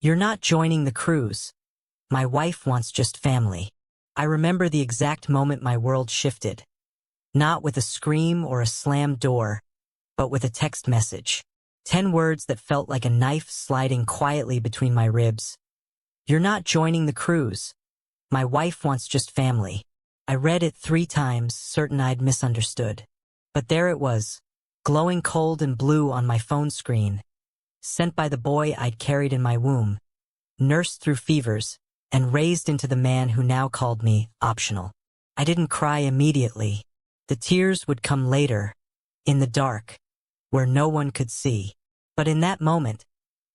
"You're not joining the cruise. My wife wants just family." I remember the exact moment my world shifted. Not with a scream or a slammed door, but with a text message. 10 words that felt like a knife sliding quietly between my ribs. "You're not joining the cruise. My wife wants just family." I read it 3 times, certain I'd misunderstood. But there it was, glowing cold and blue on my phone screen, sent by the boy I'd carried in my womb, nursed through fevers, and raised into the man who now called me optional. I didn't cry immediately. The tears would come later, in the dark, where no one could see. But in that moment,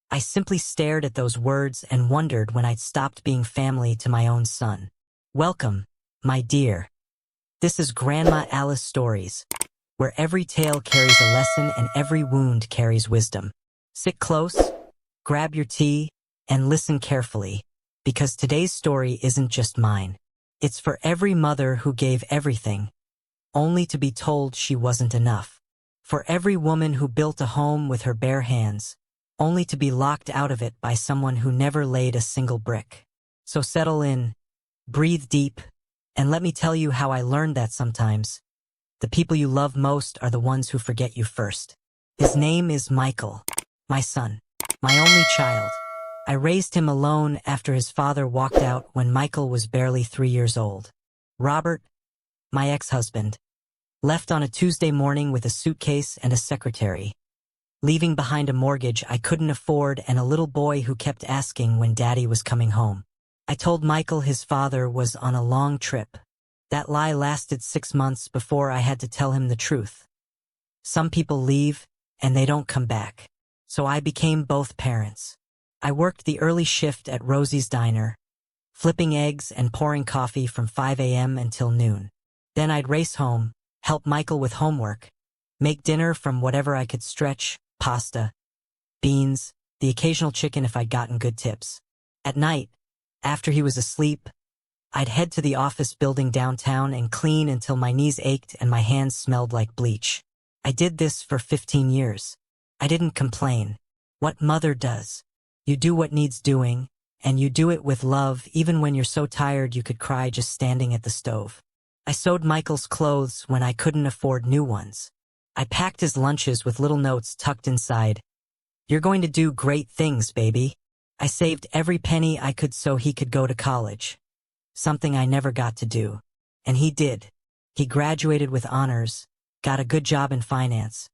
I simply stared at those words and wondered when I'd stopped being family to my own son. Welcome, my dear. This is Grandma Alice Stories, where every tale carries a lesson and every wound carries wisdom. Sit close, grab your tea, and listen carefully, because today's story isn't just mine. It's for every mother who gave everything, only to be told she wasn't enough. For every woman who built a home with her bare hands, only to be locked out of it by someone who never laid a single brick. So settle in, breathe deep, and let me tell you how I learned that sometimes the people you love most are the ones who forget you first. His name is Michael, my son, my only child. I raised him alone after his father walked out when Michael was barely 3 years old. Robert, my ex-husband, left on a Tuesday morning with a suitcase and a secretary, leaving behind a mortgage I couldn't afford and a little boy who kept asking when Daddy was coming home. I told Michael his father was on a long trip. That lie lasted 6 months before I had to tell him the truth. Some people leave, and they don't come back. So I became both parents. I worked the early shift at Rosie's Diner, flipping eggs and pouring coffee from 5 a.m. until noon. Then I'd race home, help Michael with homework, make dinner from whatever I could stretch, pasta, beans, the occasional chicken if I'd gotten good tips. At night, after he was asleep, I'd head to the office building downtown and clean until my knees ached and my hands smelled like bleach. I did this for 15 years. I didn't complain. What mother does? You do what needs doing, and you do it with love even when you're so tired you could cry just standing at the stove. I sewed Michael's clothes when I couldn't afford new ones. I packed his lunches with little notes tucked inside. "You're going to do great things, baby." I saved every penny I could so he could go to college. Something I never got to do. And he did. He graduated with honors, got a good job in finance,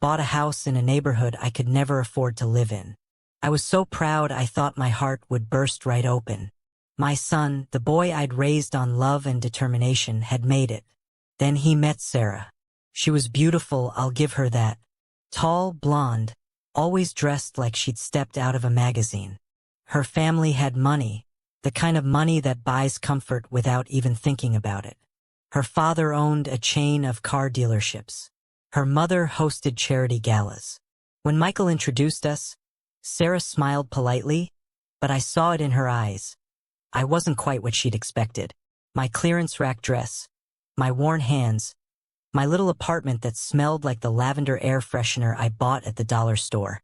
bought a house in a neighborhood I could never afford to live in. I was so proud I thought my heart would burst right open. My son, the boy I'd raised on love and determination, had made it. Then he met Sarah. She was beautiful, I'll give her that. Tall, blonde, always dressed like she'd stepped out of a magazine. Her family had money, the kind of money that buys comfort without even thinking about it. Her father owned a chain of car dealerships. Her mother hosted charity galas. When Michael introduced us, Sarah smiled politely, but I saw it in her eyes. I wasn't quite what she'd expected. My clearance rack dress, my worn hands, my little apartment that smelled like the lavender air freshener I bought at the dollar store.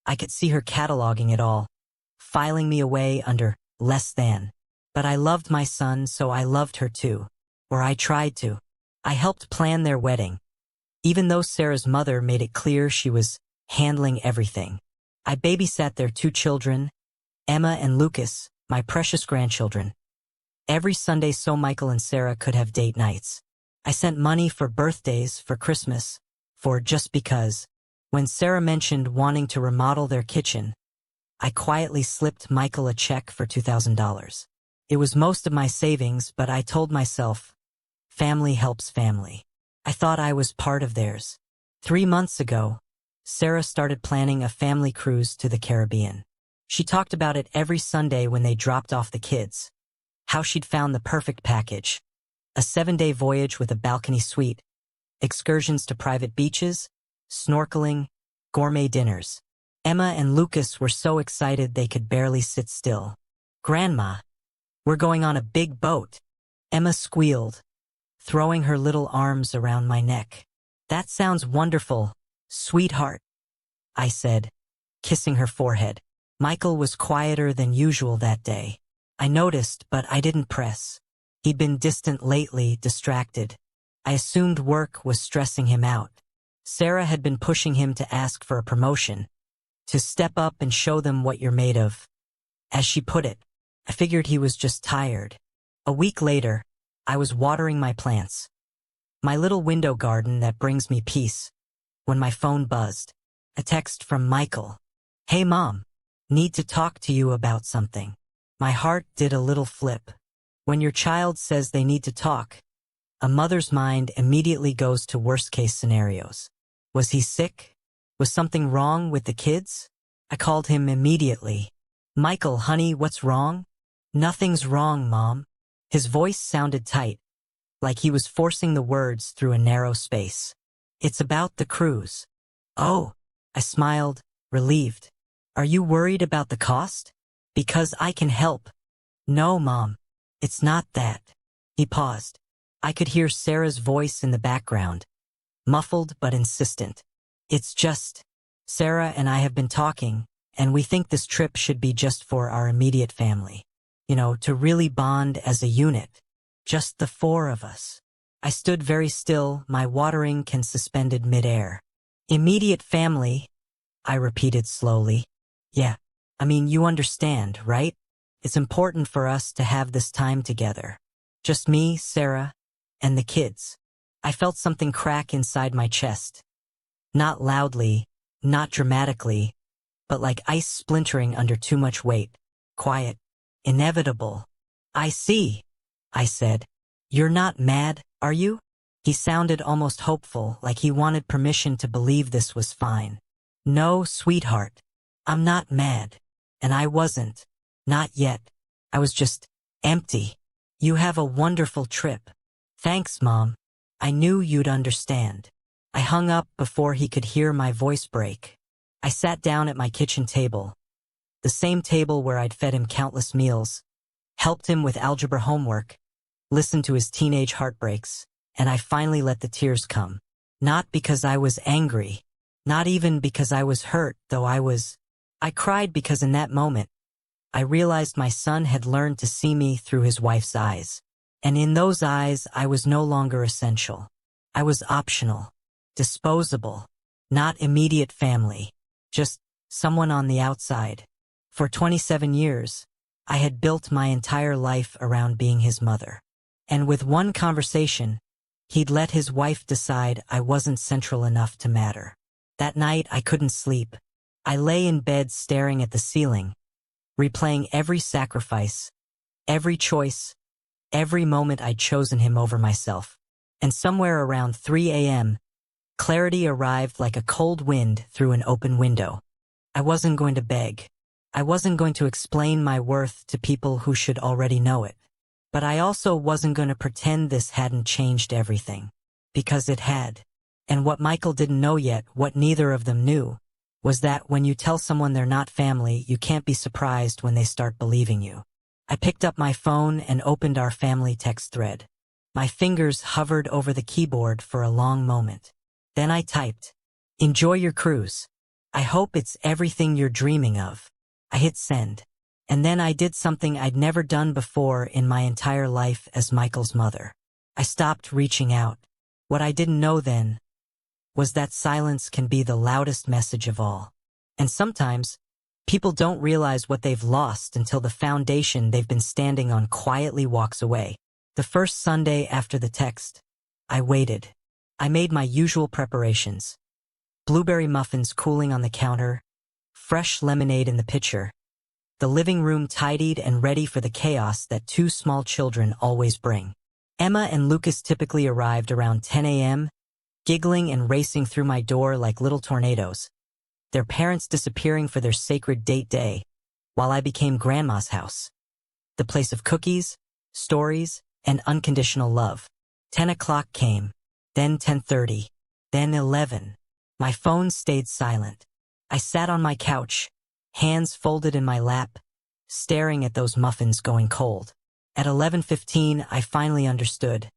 I could see her cataloging it all, filing me away under less than. But I loved my son, so I loved her too. Or I tried to. I helped plan their wedding, even though Sarah's mother made it clear she was handling everything. I babysat their 2 children, Emma and Lucas, my precious grandchildren, every Sunday so Michael and Sarah could have date nights. I sent money for birthdays, for Christmas, for just because. When Sarah mentioned wanting to remodel their kitchen, I quietly slipped Michael a check for $2,000. It was most of my savings, but I told myself, family helps family. I thought I was part of theirs. 3 months ago, Sarah started planning a family cruise to the Caribbean. She talked about it every Sunday when they dropped off the kids. How she'd found the perfect package. A 7-day voyage with a balcony suite, excursions to private beaches, snorkeling, gourmet dinners. Emma and Lucas were so excited they could barely sit still. "Grandma, we're going on a big boat," Emma squealed, throwing her little arms around my neck. "That sounds wonderful, sweetheart," I said, kissing her forehead. Michael was quieter than usual that day. I noticed, but I didn't press. He'd been distant lately, distracted. I assumed work was stressing him out. Sarah had been pushing him to ask for a promotion, to step up and show them what you're made of. As she put it, I figured he was just tired. A week later, I was watering my plants, my little window garden that brings me peace, when my phone buzzed. A text from Michael. "Hey Mom, need to talk to you about something." My heart did a little flip. When your child says they need to talk, a mother's mind immediately goes to worst-case scenarios. Was he sick? Was something wrong with the kids? I called him immediately. "Michael, honey, what's wrong?" "Nothing's wrong, Mom." His voice sounded tight, like he was forcing the words through a narrow space. "It's about the cruise." "Oh," I smiled, relieved. "Are you worried about the cost? Because I can help." "No, Mom, it's not that." He paused. I could hear Sarah's voice in the background, muffled but insistent. "It's just, Sarah and I have been talking, and we think this trip should be just for our immediate family. You know, to really bond as a unit. Just the four of us." I stood very still, my watering can suspended midair. "Immediate family," I repeated slowly. "Yeah, I mean, you understand, right? It's important for us to have this time together. Just me, Sarah, and the kids." I felt something crack inside my chest. Not loudly, not dramatically, but like ice splintering under too much weight. Quiet. Inevitable. "I see," I said. "You're not mad, are you?" He sounded almost hopeful, like he wanted permission to believe this was fine. "No, sweetheart. I'm not mad. And I wasn't. Not yet. I was just empty. You have a wonderful trip." "Thanks, Mom. I knew you'd understand." I hung up before he could hear my voice break. I sat down at my kitchen table, the same table where I'd fed him countless meals, helped him with algebra homework, listened to his teenage heartbreaks, and I finally let the tears come. Not because I was angry, not even because I was hurt, though I cried because in that moment, I realized my son had learned to see me through his wife's eyes. And in those eyes, I was no longer essential. I was optional, disposable, not immediate family, just someone on the outside. For 27 years, I had built my entire life around being his mother. And with one conversation, he'd let his wife decide I wasn't central enough to matter. That night, I couldn't sleep. I lay in bed staring at the ceiling, replaying every sacrifice, every choice, every moment I'd chosen him over myself. And somewhere around 3 a.m., clarity arrived like a cold wind through an open window. I wasn't going to beg. I wasn't going to explain my worth to people who should already know it. But I also wasn't going to pretend this hadn't changed everything. Because it had. And what Michael didn't know yet, what neither of them knew, was that when you tell someone they're not family, you can't be surprised when they start believing you. I picked up my phone and opened our family text thread. My fingers hovered over the keyboard for a long moment. Then I typed, "Enjoy your cruise. I hope it's everything you're dreaming of." I hit send. And then I did something I'd never done before in my entire life as Michael's mother. I stopped reaching out. What I didn't know then was that silence can be the loudest message of all. And sometimes, people don't realize what they've lost until the foundation they've been standing on quietly walks away. The first Sunday after the text, I waited. I made my usual preparations. Blueberry muffins cooling on the counter, fresh lemonade in the pitcher, the living room tidied and ready for the chaos that two small children always bring. Emma and Lucas typically arrived around 10 a.m., giggling and racing through my door like little tornadoes, their parents disappearing for their sacred date day, while I became Grandma's house, the place of cookies, stories, and unconditional love. 10 o'clock came, then 10:30, then 11. My phone stayed silent. I sat on my couch, hands folded in my lap, staring at those muffins going cold. At 11:15, I finally understood.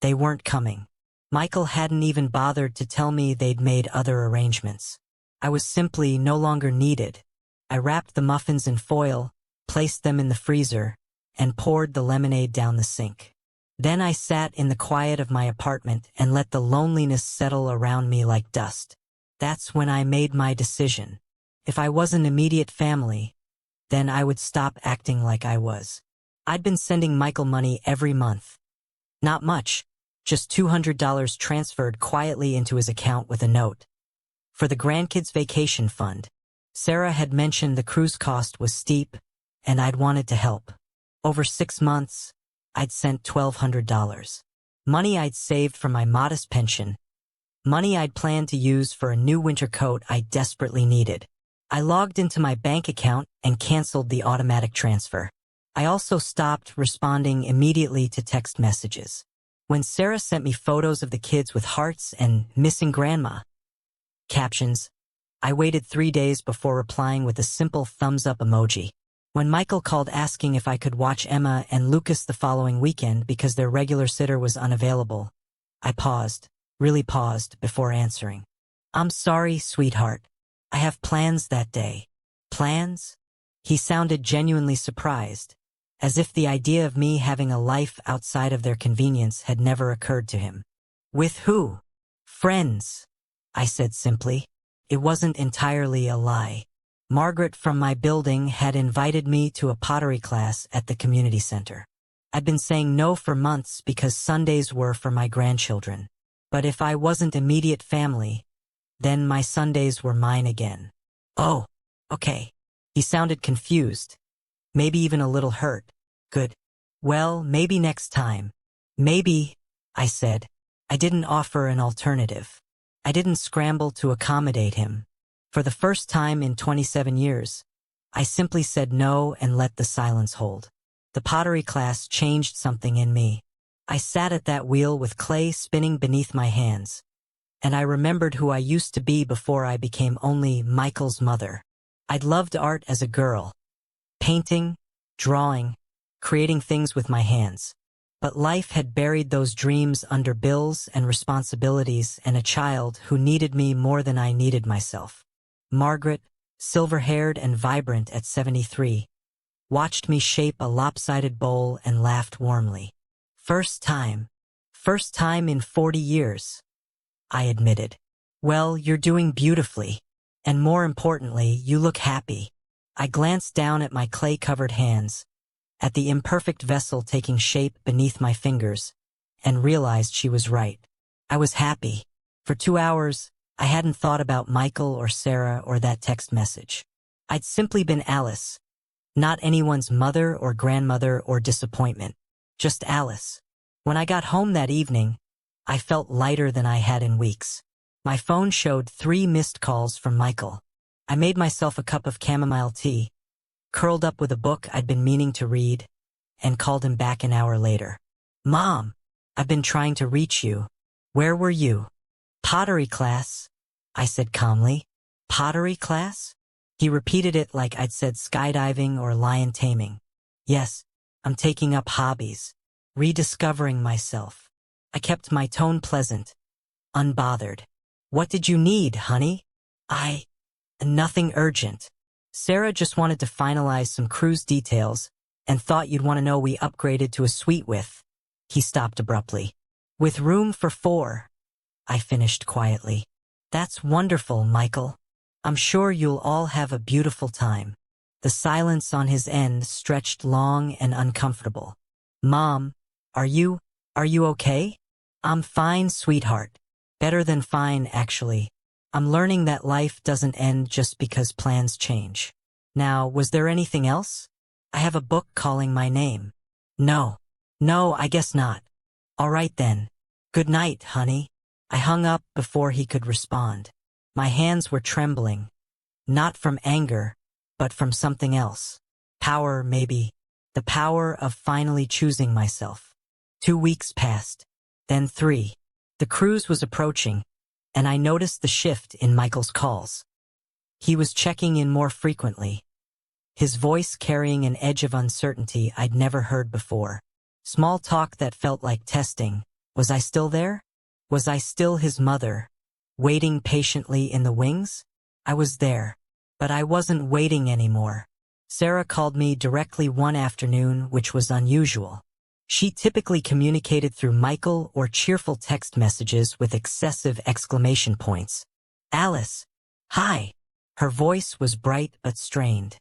They weren't coming. Michael hadn't even bothered to tell me they'd made other arrangements. I was simply no longer needed. I wrapped the muffins in foil, placed them in the freezer, and poured the lemonade down the sink. Then I sat in the quiet of my apartment and let the loneliness settle around me like dust. That's when I made my decision. If I wasn't immediate family, then I would stop acting like I was. I'd been sending Michael money every month. Not much, just $200 transferred quietly into his account with a note. For the grandkids' vacation fund. Sarah had mentioned the cruise cost was steep, and I'd wanted to help. Over 6 months, I'd sent $1,200. Money I'd saved from my modest pension. Money I'd planned to use for a new winter coat I desperately needed. I logged into my bank account and canceled the automatic transfer. I also stopped responding immediately to text messages. When Sarah sent me photos of the kids with hearts and missing grandma captions, I waited 3 days before replying with a simple thumbs-up emoji. When Michael called asking if I could watch Emma and Lucas the following weekend because their regular sitter was unavailable, I paused, really paused, before answering. "I'm sorry, sweetheart. I have plans that day." "Plans?" He sounded genuinely surprised, as if the idea of me having a life outside of their convenience had never occurred to him. "With who?" "Friends," I said simply. It wasn't entirely a lie. Margaret from my building had invited me to a pottery class at the community center. I'd been saying no for months because Sundays were for my grandchildren. But if I wasn't immediate family, then my Sundays were mine again. "Oh, okay." He sounded confused, maybe even a little hurt. "Good. Well, maybe next time." "Maybe," I said. I didn't offer an alternative. I didn't scramble to accommodate him. For the first time in 27 years, I simply said no and let the silence hold. The pottery class changed something in me. I sat at that wheel with clay spinning beneath my hands, and I remembered who I used to be before I became only Michael's mother. I'd loved art as a girl, painting, drawing, creating things with my hands. But life had buried those dreams under bills and responsibilities and a child who needed me more than I needed myself. Margaret, silver-haired and vibrant at 73, watched me shape a lopsided bowl and laughed warmly. First time in 40 years, I admitted. "Well, you're doing beautifully. And more importantly, you look happy." I glanced down at my clay-covered hands, at the imperfect vessel taking shape beneath my fingers, and realized she was right. I was happy. For 2 hours, I hadn't thought about Michael or Sarah or that text message. I'd simply been Alice. Not anyone's mother or grandmother or disappointment. Just Alice. When I got home that evening, I felt lighter than I had in weeks. My phone showed 3 missed calls from Michael. I made myself a cup of chamomile tea, curled up with a book I'd been meaning to read, and called him back an hour later. "Mom, I've been trying to reach you. Where were you?" "Pottery class," I said calmly. "Pottery class?" He repeated it like I'd said skydiving or lion taming. "Yes, I'm taking up hobbies, rediscovering myself." I kept my tone pleasant, unbothered. "What did you need, honey?" Nothing urgent. Sarah just wanted to finalize some cruise details and thought you'd want to know we upgraded to a suite with." He stopped abruptly. "With room for 4, I finished quietly. "That's wonderful, Michael. I'm sure you'll all have a beautiful time." The silence on his end stretched long and uncomfortable. "Mom, are you okay?" "I'm fine, sweetheart. Better than fine, actually. I'm learning that life doesn't end just because plans change." "Now, was there anything else?" "I have a book calling my name." No, I guess not." "All right then. Good night, honey." I hung up before he could respond. My hands were trembling, not from anger, but from something else. Power, maybe. The power of finally choosing myself. 2 weeks passed, then 3. The cruise was approaching, and I noticed the shift in Michael's calls. He was checking in more frequently, his voice carrying an edge of uncertainty I'd never heard before. Small talk that felt like testing. Was I still there? Was I still his mother, waiting patiently in the wings? I was there. But I wasn't waiting anymore. Sarah called me directly one afternoon, which was unusual. She typically communicated through Michael or cheerful text messages with excessive exclamation points. Alice. Hi. Her voice was bright but strained.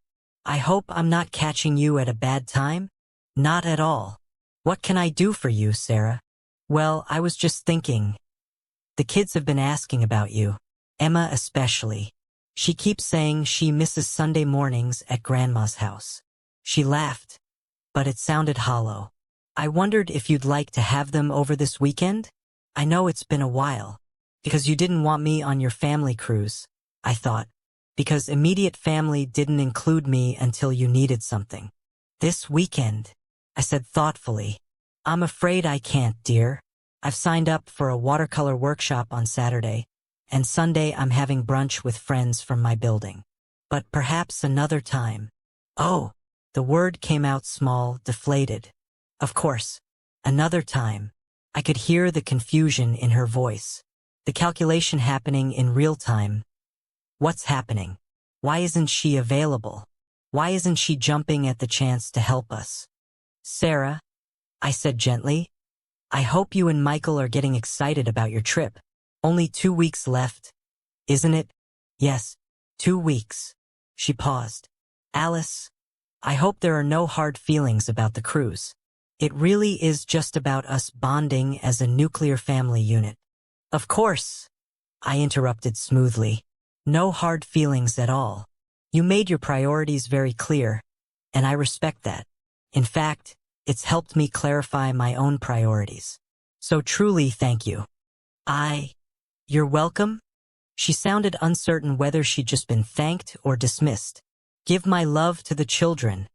I hope I'm not catching you at a bad time? Not at all. What can I do for you, Sarah? Well, I was just thinking. The kids have been asking about you. Emma especially. She keeps saying she misses Sunday mornings at Grandma's house. She laughed, but it sounded hollow. I wondered if you'd like to have them over this weekend? I know it's been a while. Because you didn't want me on your family cruise, I thought. Because immediate family didn't include me until you needed something. This weekend, I said thoughtfully. I'm afraid I can't, dear. I've signed up for a watercolor workshop on Saturday, and Sunday I'm having brunch with friends from my building. But perhaps another time. Oh, the word came out small, deflated. Of course, another time. I could hear the confusion in her voice. The calculation happening in real time. What's happening? Why isn't she available? Why isn't she jumping at the chance to help us? Sarah, I said gently, I hope you and Michael are getting excited about your trip. Only 2 weeks left, isn't it? Yes, 2 weeks. She paused. Alice, I hope there are no hard feelings about the cruise. It really is just about us bonding as a nuclear family unit. Of course, I interrupted smoothly. No hard feelings at all. You made your priorities very clear, and I respect that. In fact, it's helped me clarify my own priorities. So truly thank you. You're welcome? She sounded uncertain whether she'd just been thanked or dismissed. Give my love to the children,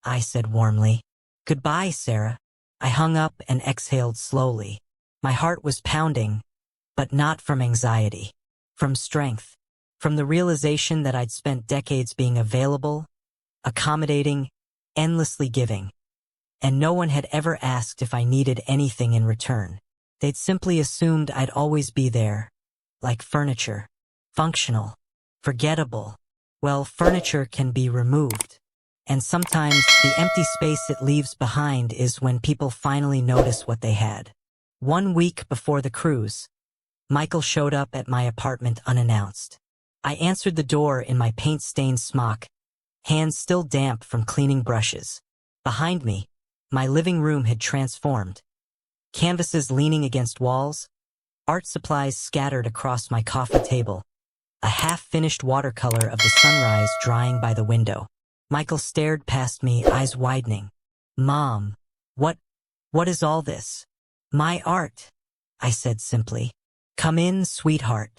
I said warmly. Goodbye, Sarah. I hung up and exhaled slowly. My heart was pounding, but not from anxiety, from strength, from the realization that I'd spent decades being available, accommodating, endlessly giving. And no one had ever asked if I needed anything in return. They'd simply assumed I'd always be there, like furniture, functional, forgettable. Well, furniture can be removed. And sometimes the empty space it leaves behind is when people finally notice what they had. 1 week before the cruise, Michael showed up at my apartment unannounced. I answered the door in my paint-stained smock, hands still damp from cleaning brushes. Behind me, my living room had transformed. Canvases leaning against walls, art supplies scattered across my coffee table, a half-finished watercolor of the sunrise drying by the window. Michael stared past me, eyes widening. Mom, what is all this? My art, I said simply. Come in, sweetheart.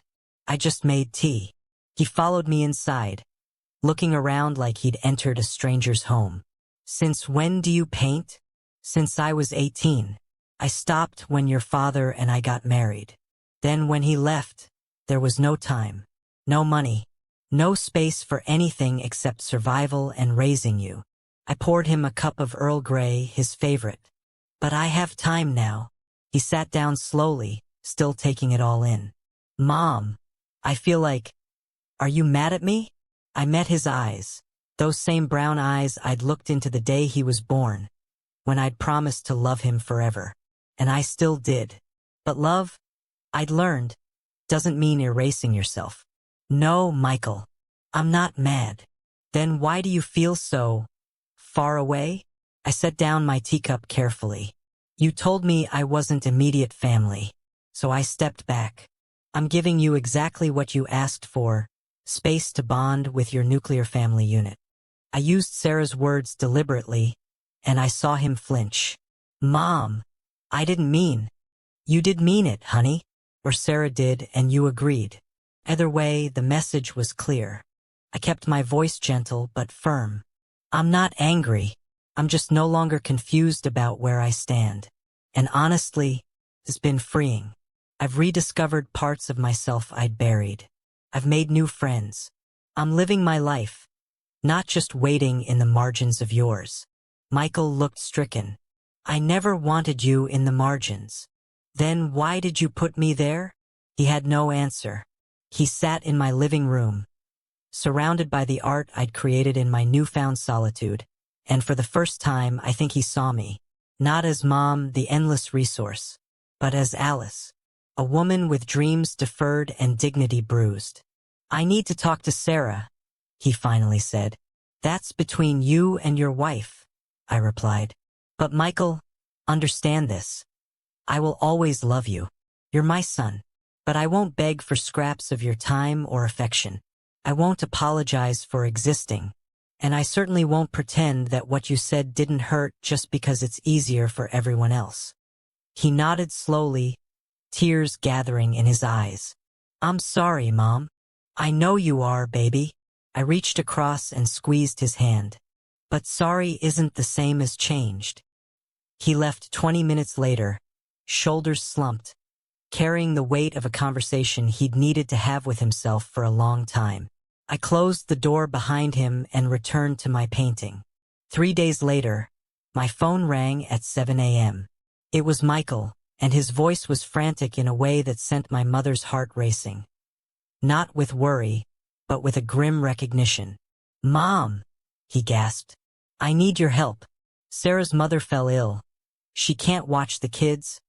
I just made tea. He followed me inside, looking around like he'd entered a stranger's home. Since when do you paint? Since I was 18. I stopped when your father and I got married. Then when he left, there was no time, no money, no space for anything except survival and raising you. I poured him a cup of Earl Grey, his favorite. But I have time now. He sat down slowly, still taking it all in. Mom, I feel like... Are you mad at me? I met his eyes, those same brown eyes I'd looked into the day he was born, when I'd promised to love him forever. And I still did. But love, I'd learned, doesn't mean erasing yourself. No, Michael, I'm not mad. Then why do you feel so far away? I set down my teacup carefully. You told me I wasn't immediate family, so I stepped back. I'm giving you exactly what you asked for, space to bond with your nuclear family unit. I used Sarah's words deliberately, and I saw him flinch. Mom, I didn't mean. You did mean it, honey. Or Sarah did, and you agreed. Either way, the message was clear. I kept my voice gentle but firm. I'm not angry. I'm just no longer confused about where I stand. And honestly, it's been freeing. I've rediscovered parts of myself I'd buried. I've made new friends. I'm living my life, not just waiting in the margins of yours. Michael looked stricken. I never wanted you in the margins. Then why did you put me there? He had no answer. He sat in my living room, surrounded by the art I'd created in my newfound solitude. And for the first time, I think he saw me, not as Mom, the endless resource, but as Alice, a woman with dreams deferred and dignity bruised. "I need to talk to Sarah," he finally said. "That's between you and your wife," I replied. "But Michael, understand this. I will always love you. You're my son. But I won't beg for scraps of your time or affection. I won't apologize for existing. And I certainly won't pretend that what you said didn't hurt just because it's easier for everyone else." He nodded slowly, tears gathering in his eyes. "I'm sorry, Mom. I know you are, baby." I reached across and squeezed his hand. "But sorry isn't the same as changed." He left 20 minutes later, shoulders slumped, carrying the weight of a conversation he'd needed to have with himself for a long time. I closed the door behind him and returned to my painting. 3 days later, my phone rang at 7 a.m. It was Michael, and his voice was frantic in a way that sent my mother's heart racing. Not with worry, but with a grim recognition. "Mom," he gasped, "I need your help. Sarah's mother fell ill. She can't watch the kids.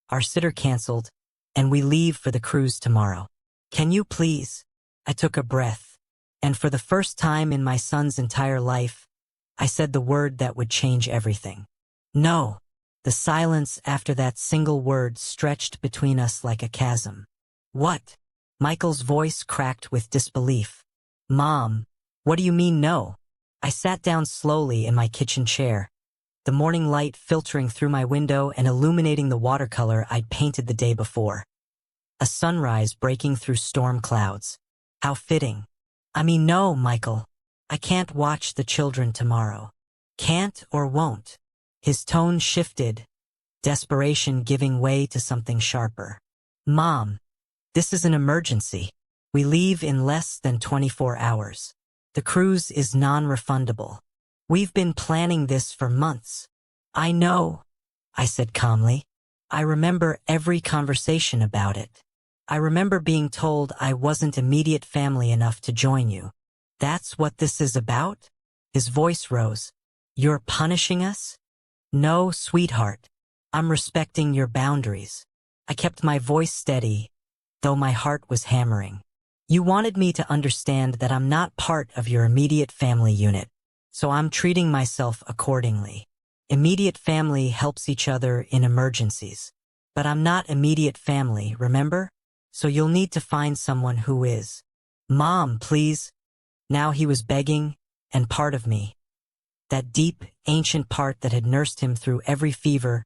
Our sitter canceled, and we leave for the cruise tomorrow. Can you please?" I took a breath, and for the first time in my son's entire life, I said the word that would change everything. "No." The silence after that single word stretched between us like a chasm. "What?" Michael's voice cracked with disbelief. "Mom, what do you mean no?" I sat down slowly in my kitchen chair, the morning light filtering through my window and illuminating the watercolor I'd painted the day before. A sunrise breaking through storm clouds. How fitting. "I mean, no, Michael. I can't watch the children tomorrow." "Can't or won't?" His tone shifted, desperation giving way to something sharper. "Mom, this is an emergency. We leave in less than 24 hours. The cruise is non-refundable. We've been planning this for months." "I know," I said calmly. "I remember every conversation about it. I remember being told I wasn't immediate family enough to join you." "That's what this is about?" His voice rose. "You're punishing us?" "No, sweetheart. I'm respecting your boundaries." I kept my voice steady, though my heart was hammering. "You wanted me to understand that I'm not part of your immediate family unit, so I'm treating myself accordingly. Immediate family helps each other in emergencies. But I'm not immediate family, remember? So you'll need to find someone who is." "Mom, please." Now he was begging, and part of me, that deep, ancient part that had nursed him through every fever,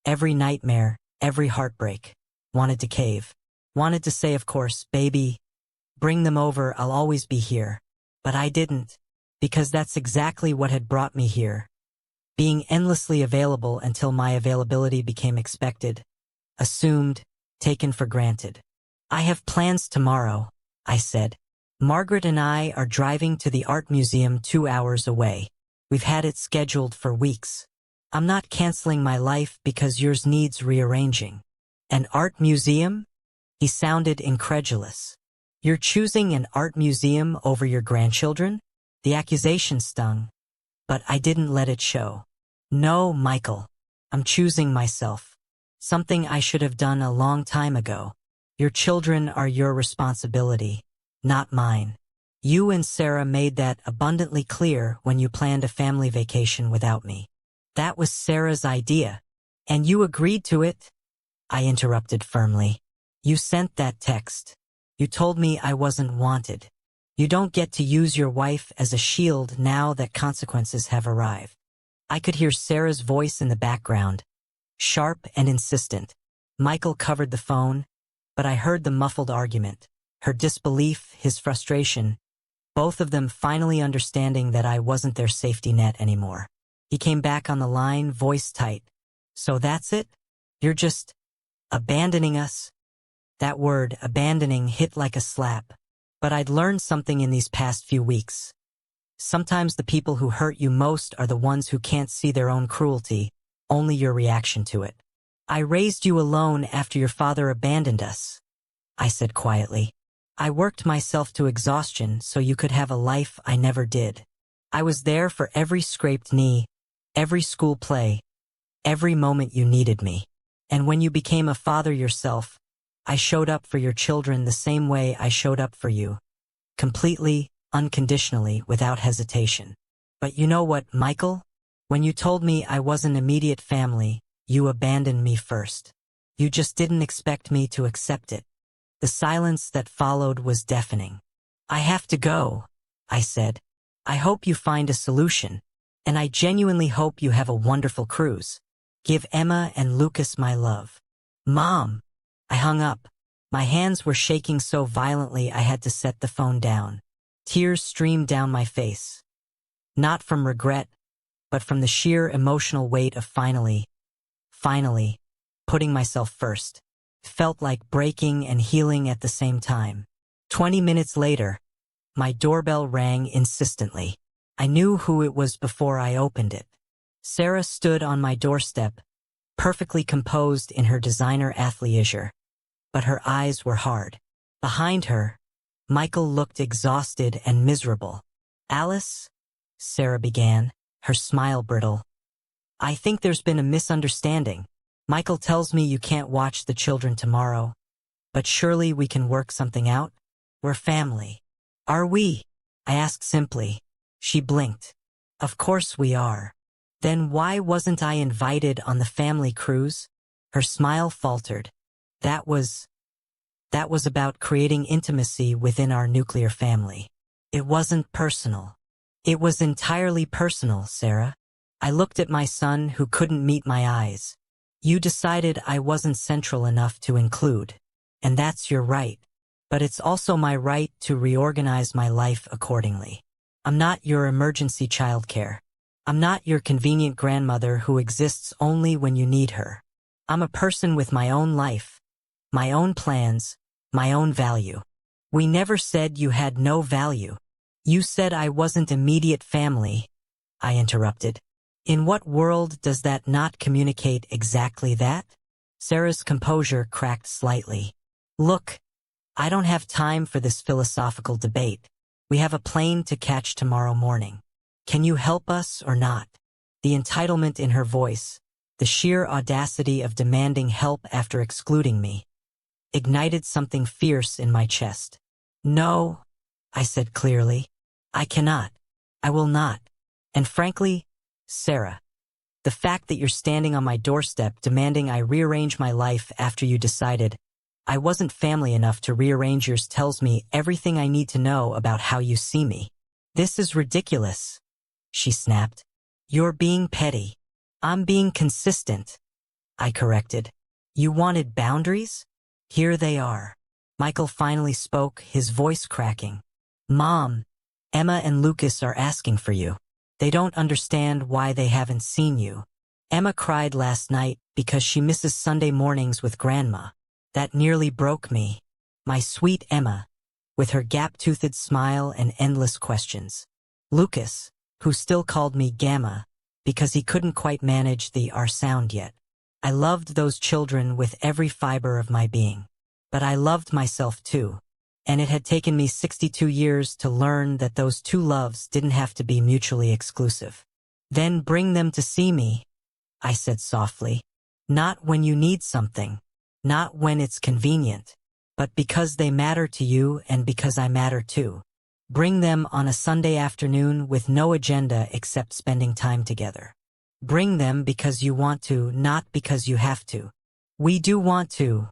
every nightmare, every heartbreak, wanted to cave. Wanted to say, of course, "Baby, bring them over, I'll always be here." But I didn't, because that's exactly what had brought me here. Being endlessly available until my availability became expected, assumed, taken for granted. "I have plans tomorrow," I said. "Margaret and I are driving to the art museum 2 hours away. We've had it scheduled for weeks. I'm not canceling my life because yours needs rearranging." "An art museum?" He sounded incredulous. "You're choosing an art museum over your grandchildren?" The accusation stung, but I didn't let it show. "No, Michael. I'm choosing myself. Something I should have done a long time ago. Your children are your responsibility, not mine. You and Sarah made that abundantly clear when you planned a family vacation without me." "That was Sarah's idea. And you agreed to it?" I interrupted firmly. "You sent that text. You told me I wasn't wanted. You don't get to use your wife as a shield now that consequences have arrived." I could hear Sarah's voice in the background, sharp and insistent. Michael covered the phone, but I heard the muffled argument, her disbelief, his frustration, both of them finally understanding that I wasn't their safety net anymore. He came back on the line, voice tight. "So that's it? You're just abandoning us?" That word, abandoning, hit like a slap. But I'd learned something in these past few weeks. Sometimes the people who hurt you most are the ones who can't see their own cruelty, only your reaction to it. "I raised you alone after your father abandoned us," I said quietly. I worked myself to exhaustion so you could have a life I never did. I was there for every scraped knee, every school play, every moment you needed me. And when you became a father yourself, I showed up for your children the same way I showed up for you. Completely, unconditionally, without hesitation. But you know what, Michael? When you told me I wasn't immediate family, you abandoned me first. You just didn't expect me to accept it. The silence that followed was deafening. I have to go, I said. I hope you find a solution, and I genuinely hope you have a wonderful cruise. Give Emma and Lucas my love. Mom! I hung up. My hands were shaking so violently I had to set the phone down. Tears streamed down my face. Not from regret, but from the sheer emotional weight of finally, putting myself first. Felt like breaking and healing at the same time. 20 minutes later, my doorbell rang insistently. I knew who it was before I opened it. Sarah stood on my doorstep, perfectly composed in her designer athleisure, but her eyes were hard. Behind her, Michael looked exhausted and miserable. Alice? Sarah began, her smile brittle. I think there's been a misunderstanding. Michael tells me you can't watch the children tomorrow, but surely we can work something out? We're family. Are we? I asked simply. She blinked. Of course we are. Then why wasn't I invited on the family cruise? Her smile faltered. That was about creating intimacy within our nuclear family. It wasn't personal. It was entirely personal, Sarah. I looked at my son who couldn't meet my eyes. You decided I wasn't central enough to include, and that's your right. But it's also my right to reorganize my life accordingly. I'm not your emergency childcare. I'm not your convenient grandmother who exists only when you need her. I'm a person with my own life, my own plans, my own value. We never said you had no value. You said I wasn't immediate family, I interrupted. In what world does that not communicate exactly that? Sarah's composure cracked slightly. Look, I don't have time for this philosophical debate. We have a plane to catch tomorrow morning. Can you help us or not? The entitlement in her voice, the sheer audacity of demanding help after excluding me, ignited something fierce in my chest. No, I said clearly. I cannot. I will not. And frankly, Sarah, the fact that you're standing on my doorstep demanding I rearrange my life after you decided I wasn't family enough to rearrange yours tells me everything I need to know about how you see me. This is ridiculous, she snapped. You're being petty. I'm being consistent, I corrected. You wanted boundaries? Here they are. Michael finally spoke, his voice cracking. Mom, Emma and Lucas are asking for you. They don't understand why they haven't seen you. Emma cried last night because she misses Sunday mornings with Grandma. That nearly broke me. My sweet Emma, with her gap-toothed smile and endless questions. Lucas, who still called me Gamma, because he couldn't quite manage the R sound yet. I loved those children with every fiber of my being. But I loved myself too. And it had taken me 62 years to learn that those two loves didn't have to be mutually exclusive. Then bring them to see me, I said softly. Not when you need something, not when it's convenient, but because they matter to you and because I matter too. Bring them on a Sunday afternoon with no agenda except spending time together. Bring them because you want to, not because you have to. We do want to,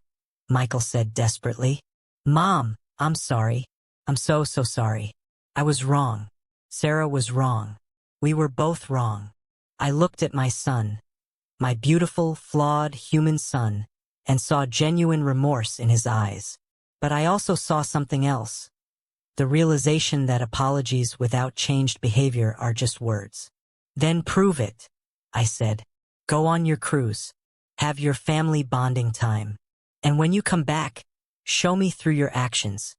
Michael said desperately. Mom, I'm sorry. I'm so sorry. I was wrong. Sarah was wrong. We were both wrong. I looked at my son, my beautiful, flawed human son, and saw genuine remorse in his eyes. But I also saw something else. The realization that apologies without changed behavior are just words. Then prove it, I said. Go on your cruise. Have your family bonding time. And when you come back, show me through your actions,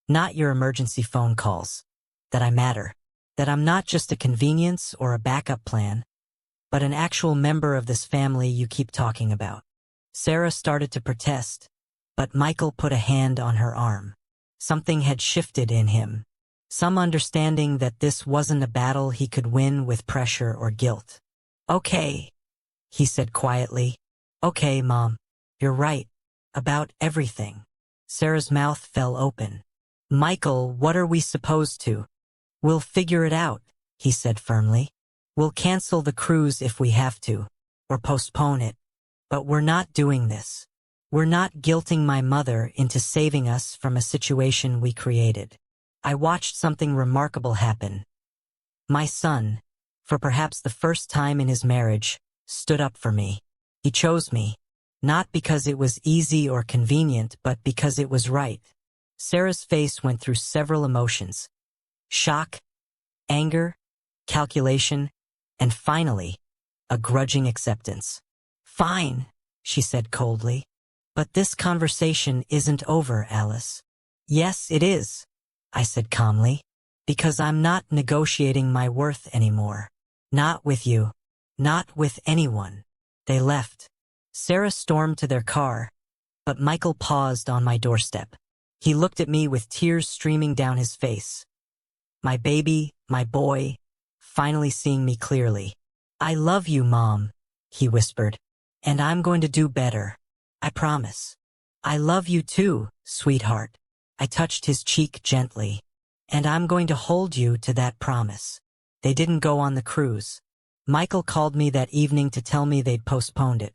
not your emergency phone calls, that I matter, that I'm not just a convenience or a backup plan, but an actual member of this family you keep talking about. Sarah started to protest, but Michael put a hand on her arm. Something had shifted in him. Some understanding that this wasn't a battle he could win with pressure or guilt. "Okay," he said quietly. "Okay, Mom. You're right. About everything." Sarah's mouth fell open. "Michael, what are we supposed to?" "We'll figure it out," he said firmly. "We'll cancel the cruise if we have to, or postpone it. But we're not doing this. We're not guilting my mother into saving us from a situation we created." I watched something remarkable happen. My son, for perhaps the first time in his marriage, stood up for me. He chose me, not because it was easy or convenient, but because it was right. Sarah's face went through several emotions: shock, anger, calculation, and finally, a grudging acceptance. "Fine," she said coldly. "But this conversation isn't over, Alice." "Yes, it is," I said calmly, "because I'm not negotiating my worth anymore. Not with you. Not with anyone." They left. Sarah stormed to their car, but Michael paused on my doorstep. He looked at me with tears streaming down his face. My baby, my boy, finally seeing me clearly. "I love you, Mom," he whispered, "and I'm going to do better. I promise." "I love you too, sweetheart." I touched his cheek gently. "And I'm going to hold you to that promise." They didn't go on the cruise. Michael called me that evening to tell me they'd postponed it.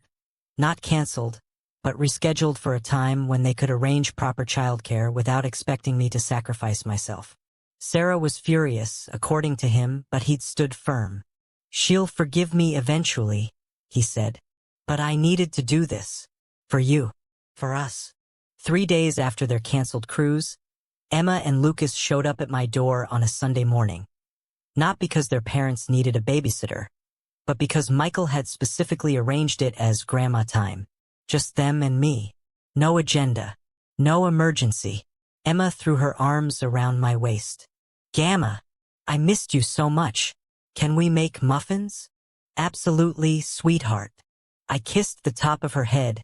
Not canceled, but rescheduled for a time when they could arrange proper childcare without expecting me to sacrifice myself. Sarah was furious, according to him, but he'd stood firm. "She'll forgive me eventually," he said. "But I needed to do this. For you. For us." 3 days after their canceled cruise, Emma and Lucas showed up at my door on a Sunday morning. Not because their parents needed a babysitter, but because Michael had specifically arranged it as grandma time. Just them and me. No agenda. No emergency. Emma threw her arms around my waist. "Gamma, I missed you so much. Can we make muffins?" "Absolutely, sweetheart." I kissed the top of her head,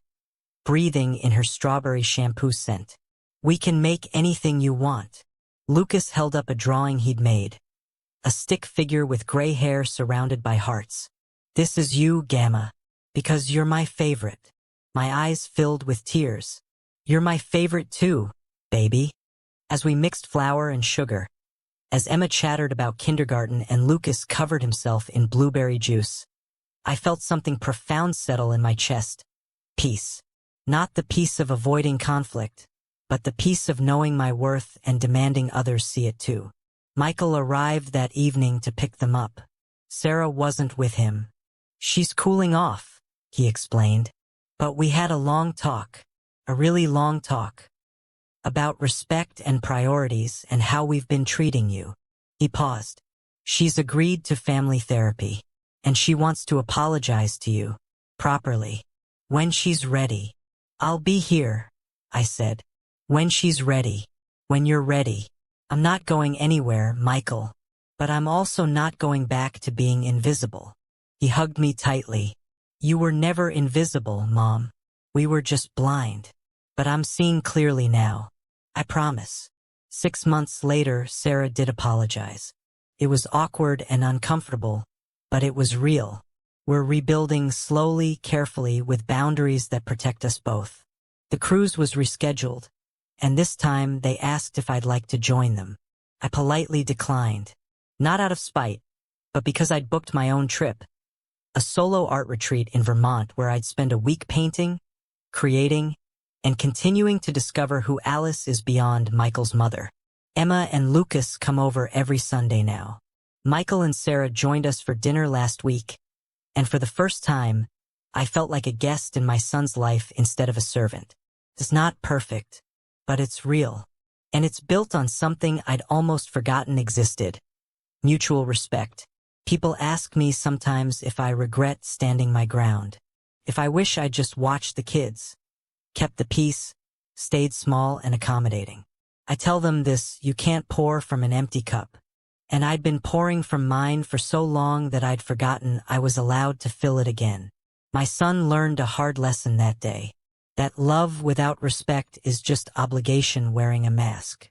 breathing in her strawberry shampoo scent. "We can make anything you want." Lucas held up a drawing he'd made. A stick figure with gray hair surrounded by hearts. "This is you, Gamma, because you're my favorite." My eyes filled with tears. "You're my favorite too, baby." As we mixed flour and sugar, as Emma chattered about kindergarten and Lucas covered himself in blueberry juice, I felt something profound settle in my chest. Peace. Not the peace of avoiding conflict, but the peace of knowing my worth and demanding others see it too. Michael arrived that evening to pick them up. Sarah wasn't with him. "She's cooling off," he explained. "But we had a long talk, a really long talk, about respect and priorities and how we've been treating you." He paused. "She's agreed to family therapy, and she wants to apologize to you, properly, when she's ready." "I'll be here," I said. "When she's ready. When you're ready." "I'm not going anywhere, Michael. But I'm also not going back to being invisible." He hugged me tightly. "You were never invisible, Mom. We were just blind. But I'm seeing clearly now. I promise." 6 months later, Sarah did apologize. It was awkward and uncomfortable, but it was real. We're rebuilding slowly, carefully, with boundaries that protect us both. The cruise was rescheduled, and this time they asked if I'd like to join them. I politely declined. Not out of spite, but because I'd booked my own trip. A solo art retreat in Vermont where I'd spend a week painting, creating, and continuing to discover who Alice is beyond Michael's mother. Emma and Lucas come over every Sunday now. Michael and Sarah joined us for dinner last week, and for the first time, I felt like a guest in my son's life instead of a servant. It's not perfect, but it's real, and it's built on something I'd almost forgotten existed: mutual respect. People ask me sometimes if I regret standing my ground, if I wish I'd just watched the kids, kept the peace, stayed small and accommodating. I tell them this: you can't pour from an empty cup. And I'd been pouring from mine for so long that I'd forgotten I was allowed to fill it again. My son learned a hard lesson that day: that love without respect is just obligation wearing a mask.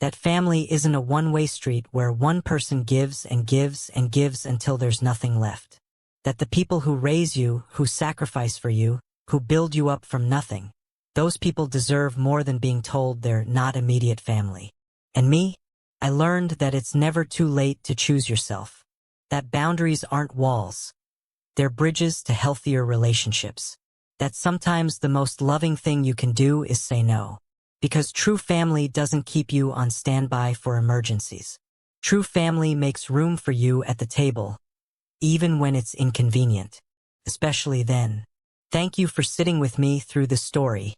That family isn't a one-way street where one person gives and gives and gives until there's nothing left. That the people who raise you, who sacrifice for you, who build you up from nothing, those people deserve more than being told they're not immediate family. And me? I learned that it's never too late to choose yourself. That boundaries aren't walls. They're bridges to healthier relationships. That sometimes the most loving thing you can do is say no. Because true family doesn't keep you on standby for emergencies. True family makes room for you at the table, even when it's inconvenient. Especially then. Thank you for sitting with me through this story,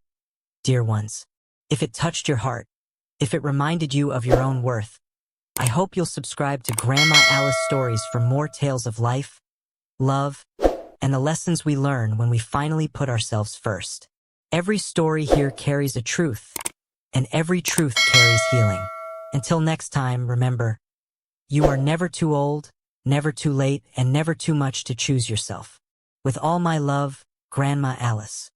dear ones. If it touched your heart, if it reminded you of your own worth, I hope you'll subscribe to Grandma Alice Stories for more tales of life, love, and the lessons we learn when we finally put ourselves first. Every story here carries a truth, and every truth carries healing. Until next time, remember, you are never too old, never too late, and never too much to choose yourself. With all my love, Grandma Alice.